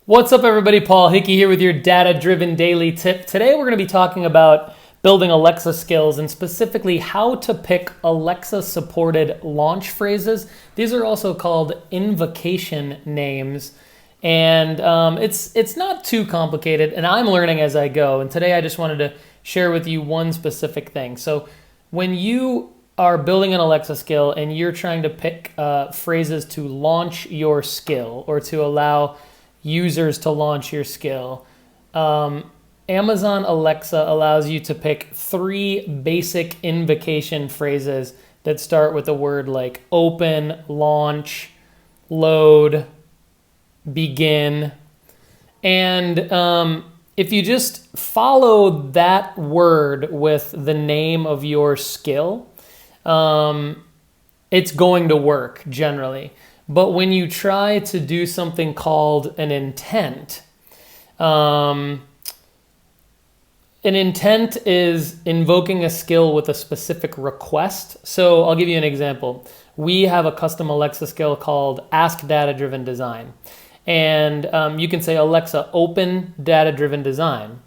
What's up, everybody? Paul Hickey here with your data-driven daily tip. Today we're going to be talking about building Alexa skills and specifically how to pick Alexa-supported launch phrases. These are also called invocation names, and it's not too complicated, and I'm learning as I go. And today I just wanted to share with you one specific thing. So when you are building an Alexa skill and you're trying to pick phrases to launch your skill or to allow users to launch your skill, Amazon Alexa allows you to pick 3 basic invocation phrases that start with the word like open, launch, load, begin. And if you just follow that word with the name of your skill, it's going to work generally. But when you try to do something called an intent is invoking a skill with a specific request. So I'll give you an example. We have a custom Alexa skill called Ask Data-Driven Design. And you can say, Alexa, open data-driven design.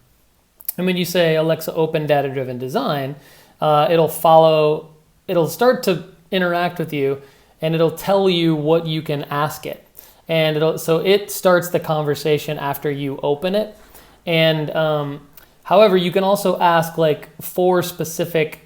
And when you say, Alexa, open data-driven design, it'll start to interact with you, and it'll tell you what you can ask it. And so it starts the conversation after you open it. And however, you can also ask like 4 specific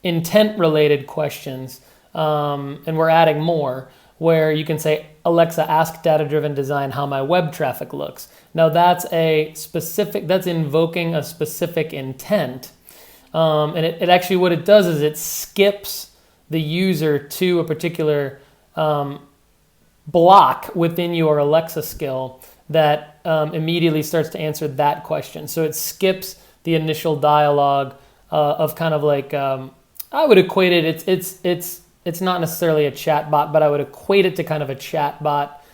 intent-related questions, and we're adding more, where you can say, Alexa, ask data-driven design how my web traffic looks. Now that's invoking a specific intent. And it actually, what it does is it skips the user to a particular block within your Alexa skill that immediately starts to answer that question. So it skips the initial dialogue of kind of like, I would equate it, it's not necessarily a chat bot, but I would equate it to kind of a chat bot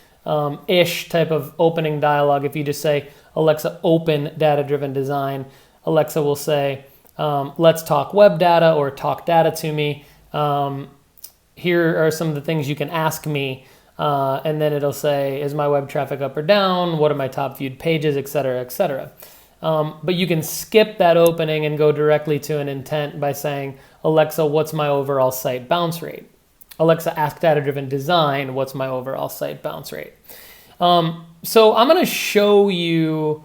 ish type of opening dialogue. If you just say, Alexa, open data-driven design, Alexa will say, let's talk web data or talk data to me. Here are some of the things you can ask me. And then it'll say, is my web traffic up or down? What are my top viewed pages, et cetera, et cetera. But you can skip that opening and go directly to an intent by saying, Alexa, what's my overall site bounce rate? Alexa, ask data-driven design, what's my overall site bounce rate? So I'm going to show you,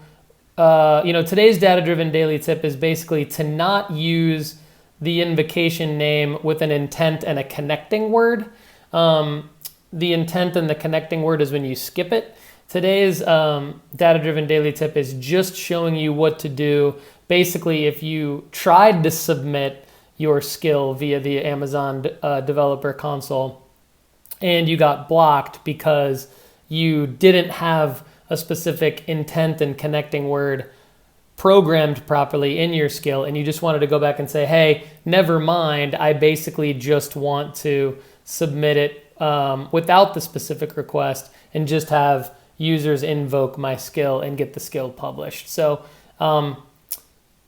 today's data-driven daily tip is basically to not use the invocation name with an intent and a connecting word. The intent and the connecting word is when you skip it. Today's data-driven daily tip is just showing you what to do. Basically, if you tried to submit your skill via the Amazon developer console and you got blocked because you didn't have a specific intent and connecting word programmed properly in your skill, and you just wanted to go back and say, hey, never mind, I basically just want to submit it without the specific request and just have users invoke my skill and get the skill published. So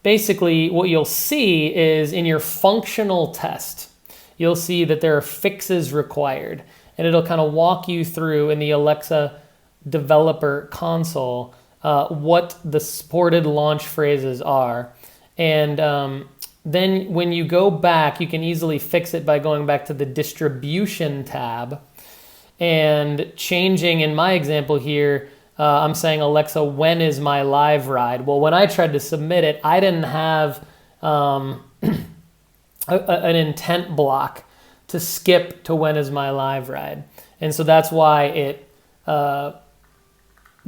basically what you'll see is in your functional test, you'll see that there are fixes required, and it'll kind of walk you through in the Alexa developer console what the supported launch phrases are. And then when you go back, you can easily fix it by going back to the distribution tab and changing, in my example here, I'm saying, Alexa, when is my live ride? Well, when I tried to submit it, I didn't have an intent block to skip to when is my live ride. And so that's why it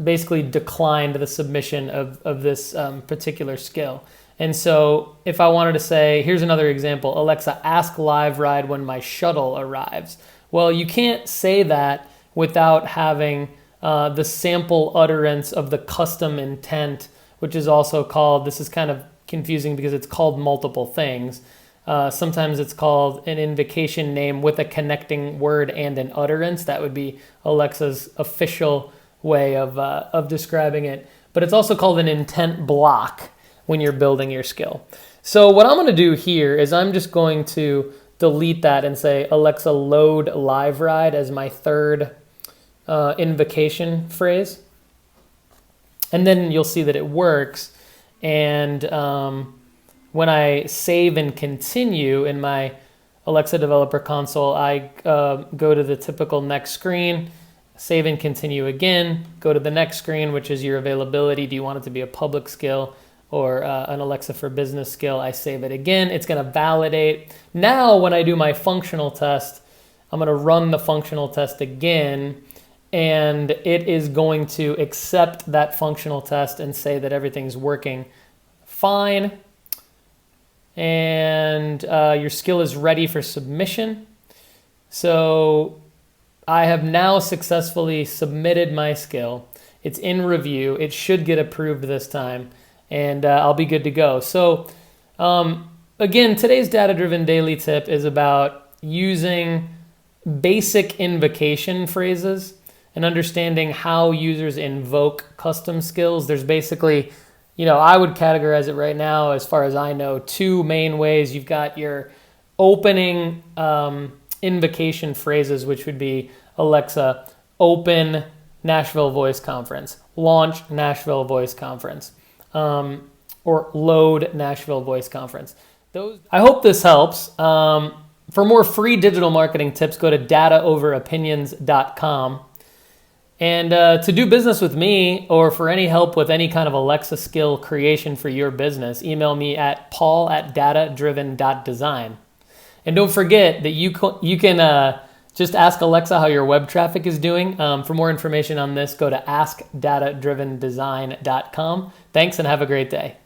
basically declined the submission of this particular skill. And so if I wanted to say, here's another example, Alexa, ask live ride when my shuttle arrives. Well, you can't say that without having the sample utterance of the custom intent, which is also called, this is kind of confusing because it's called multiple things. Sometimes it's called an invocation name with a connecting word and an utterance. That would be Alexa's official way of describing it. But it's also called an intent block when you're building your skill. So what I'm going to do here is I'm just going to delete that and say, Alexa, load live ride as my third invocation phrase. And then you'll see that it works. And when I save and continue in my Alexa Developer Console, I go to the typical next screen, save and continue again, go to the next screen, which is your availability. Do you want it to be a public skill or an Alexa for Business skill? I save it again. It's going to validate. Now, when I do my functional test, I'm going to run the functional test again, and it is going to accept that functional test and say that everything's working fine. And your skill is ready for submission. So I have now successfully submitted my skill. It's in review. It should get approved this time, and I'll be good to go. So again, today's data-driven daily tip is about using basic invocation phrases and understanding how users invoke custom skills. There's basically, I would categorize it right now, as far as I know, two main ways. You've got your opening invocation phrases, which would be Alexa, open Nashville Voice Conference, launch Nashville Voice Conference, or load Nashville Voice Conference. I hope this helps. For more free digital marketing tips, go to dataoveropinions.com. And to do business with me, or for any help with any kind of Alexa skill creation for your business, email me at paul@datadriven.design. And don't forget that you can just ask Alexa how your web traffic is doing. For more information on this, go to askdatadrivendesign.com. Thanks and have a great day.